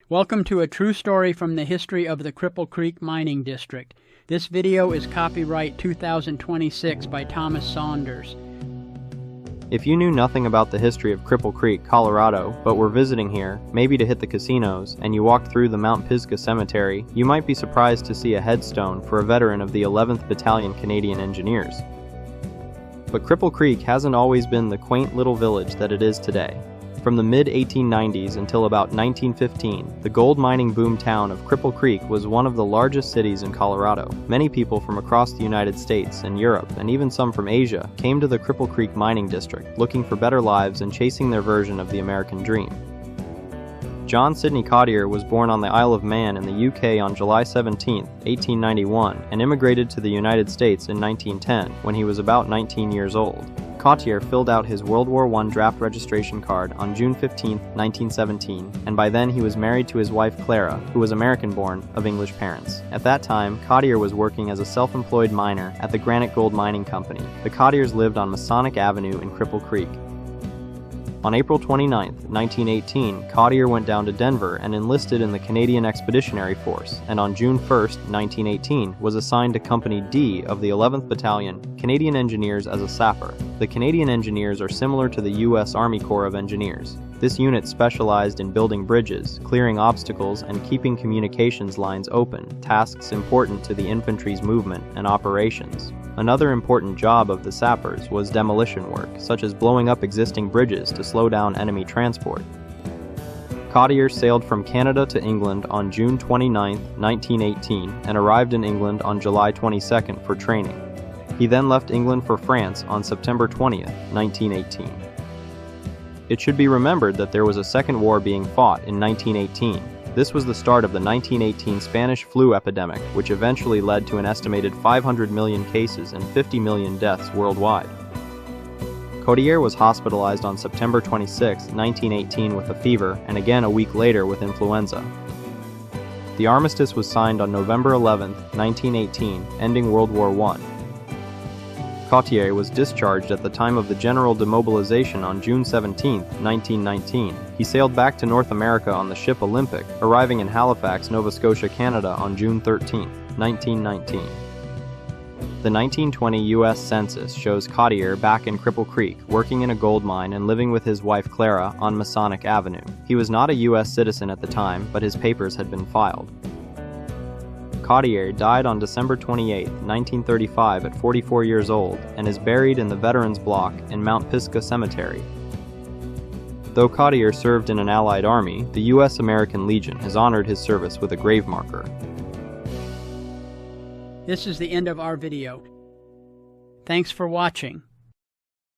Welcome to a true story from the history of the Cripple Creek Mining District. This video is copyright 2026 by Thomas Saunders. If you knew nothing about the history of Cripple Creek, Colorado, but were visiting here, maybe to hit the casinos, and you walked through the Mount Pisgah Cemetery, you might be surprised to see a headstone for a veteran of the 11th Battalion Canadian Engineers. But Cripple Creek hasn't always been the quaint little village that it is today. From the mid-1890s until about 1915, the gold mining boom town of Cripple Creek was one of the largest cities in Colorado. Many people from across the United States and Europe, and even some from Asia, came to the Cripple Creek Mining District, looking for better lives and chasing their version of the American dream. John Sidney Cottier was born on the Isle of Man in the UK on July 17, 1891, and immigrated to the United States in 1910, when he was about 19 years old. Cottier filled out his World War I draft registration card on June 15, 1917, and by then he was married to his wife Clara, who was American-born of English parents. At that time, Cottier was working as a self-employed miner at the Granite Gold Mining Company. The Cottiers lived on Masonic Avenue in Cripple Creek. On April 29, 1918, Cottier went down to Denver and enlisted in the Canadian Expeditionary Force, and on June 1, 1918, was assigned to Company D of the 11th Battalion, Canadian Engineers as a sapper. The Canadian Engineers are similar to the U.S. Army Corps of Engineers. This unit specialized in building bridges, clearing obstacles, and keeping communications lines open, tasks important to the infantry's movement and operations. Another important job of the sappers was demolition work, such as blowing up existing bridges to slow down enemy transport. Cottier sailed from Canada to England on June 29, 1918, and arrived in England on July 22 for training. He then left England for France on September 20, 1918. It should be remembered that there was a second war being fought in 1918. This was the start of the 1918 Spanish flu epidemic, which eventually led to an estimated 500 million cases and 50 million deaths worldwide. Cottier was hospitalized on September 26, 1918 with a fever, and again a week later with influenza. The armistice was signed on November 11, 1918, ending World War I. Cottier was discharged at the time of the general demobilization on June 17, 1919. He sailed back to North America on the ship Olympic, arriving in Halifax, Nova Scotia, Canada on June 13, 1919. The 1920 U.S. Census shows Cottier back in Cripple Creek, working in a gold mine and living with his wife Clara on Masonic Avenue. He was not a U.S. citizen at the time, but his papers had been filed. Cottier died on December 28, 1935 at 44 years old and is buried in the Veterans Block in Mount Pisgah Cemetery. Though Cottier served in an Allied army, the U.S. American Legion has honored his service with a grave marker. This is the end of our video. Thanks for watching.